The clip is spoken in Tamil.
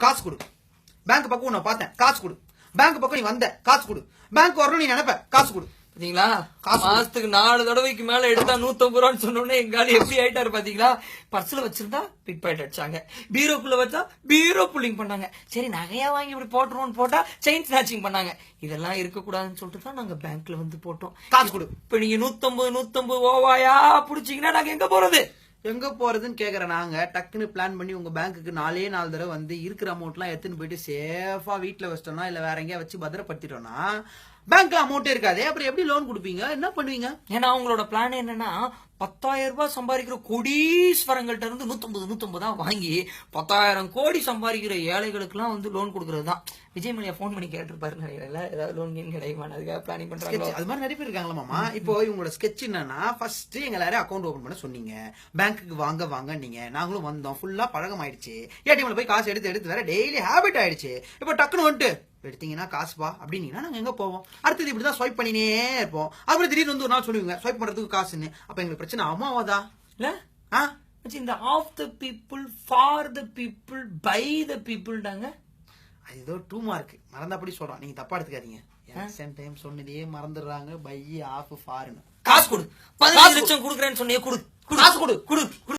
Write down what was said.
காசு கொடு. பேங்க் பக்கம் உன்னை பார்த்தேன், காசு கொடு. பேங்க் பக்கம் நீ வந்த, காசு கொடு. பேங்க் வரணும் நீ நினைப்ப, காசு கொடு. பாத்தீங்களா, மாசத்துக்கு 4 தடவைக்கு மேல எடுத்தா 150 ரூபான்னு சொன்னோன்னே எங்க ஆளு எப்படி ஆயிட்டாரு பாத்தீங்களா. பர்ஸ்ல வச்சிருந்தா பிக் பாக்கெட் அடிச்சாங்க, பீரோக்குள்ள வச்சா பீரோ புல்லிங் பண்ணாங்க. சரி நகையா வாங்கி இப்படி போட்டுருவோம்னு போட்டா செயின் ஸ்நாச்சிங் பண்ணாங்க. இதெல்லாம் இருக்க கூடாதுன்னு சொல்லிட்டு தான் நாங்க பேங்க்ல வந்து போட்டோம். காசு கொடு. இப்ப நீங்க 150 ஓவாயா புடிச்சீங்கன்னா நாங்க எங்க போறது? எங்க போறதுன்னு கேக்குற நாங்க டக்குன்னு பிளான் பண்ணி உங்க பேங்க்குக்கு 4 தடவை வந்து இருக்கிற அமௌண்ட் எல்லாம் எடுத்துன்னு போயிட்டு சேஃபா வீட்டுல வச்சிட்டோம்னா இல்ல வேற எங்கேயா வச்சு பத்திரப்படுத்திட்டோம்னா பேங்க்ல அமௌண்ட் இருக்காது. அப்புறம் எப்படி லோன் கொடுப்பீங்க, என்ன பண்ணுவீங்க? ஏன்னா அவங்களோட பிளான் என்னன்னா 10,000 ரூபாய் சம்பாதிக்கிற கோடீஸ்வரங்கள்ட்ட இருந்து 150 தான் வாங்கி 10,000 கோடி சம்பாதிக்கிற ஏழைகளுக்கு எல்லாம் வந்து லோன் கொடுக்கறது தான். விஜய் மல்லையா போன் பண்ணி கேட்டிருப்பாரு நினைக்கிறேன், ஏதாவது லோன் கிடைக்குமா, அதுக்காக பிளானிங் பண்றாங்க. அது மாதிரி நிறைய பேர் இருக்காங்களா மாமா. இப்போ இவங்களோட ஸ்கெட்ச் என்னன்னா, ஃபர்ஸ்ட் எங்க எல்லாரும் அக்கௌண்ட் ஓபன் பண்ண சொன்னீங்க, பேங்க்குக்கு வாங்க நீங்க, நாங்களும் வந்தோம், ஃபுல்லா பழகம் ஆயிடுச்சு, ஏடிஎம்ல போய் காசு எடுத்து வேற டெய்லி ஹேபிட் ஆயிடுச்சு. இப்போ டக்குன்னு வந்துட்டு எடுத்தீங்கன்னா காசுப்பா அப்படின்னா நாங்க எங்க போவோம்? அடுத்தது இப்படிதான் ஸ்வைப் பண்ணினே இருப்போம். அப்புறம் திடீர்னு வந்து ஒரு நாள் சொல்லுவீங்க ஸ்வைப் பண்றதுக்கு காசுன்னு. அப்ப எங்களுக்கு பிரச்சனை ஆமாவாதா இல்ல? இந்த of the people for the people by the பீப்புள்டாங்க. அது ஏதோ 2 மார்க் மறந்தாப்படி சொல்றான், நீங்க தப்பா எடுத்துக்காதீங்க. டைம் சொன்னதே மறந்துடுறாங்க. பை ஆஃப் ஃபார்னு. காசு கொடு. 15 லட்சம் கொடுக்குறேன்னு சொன்னே, கொடு. காசு கொடு.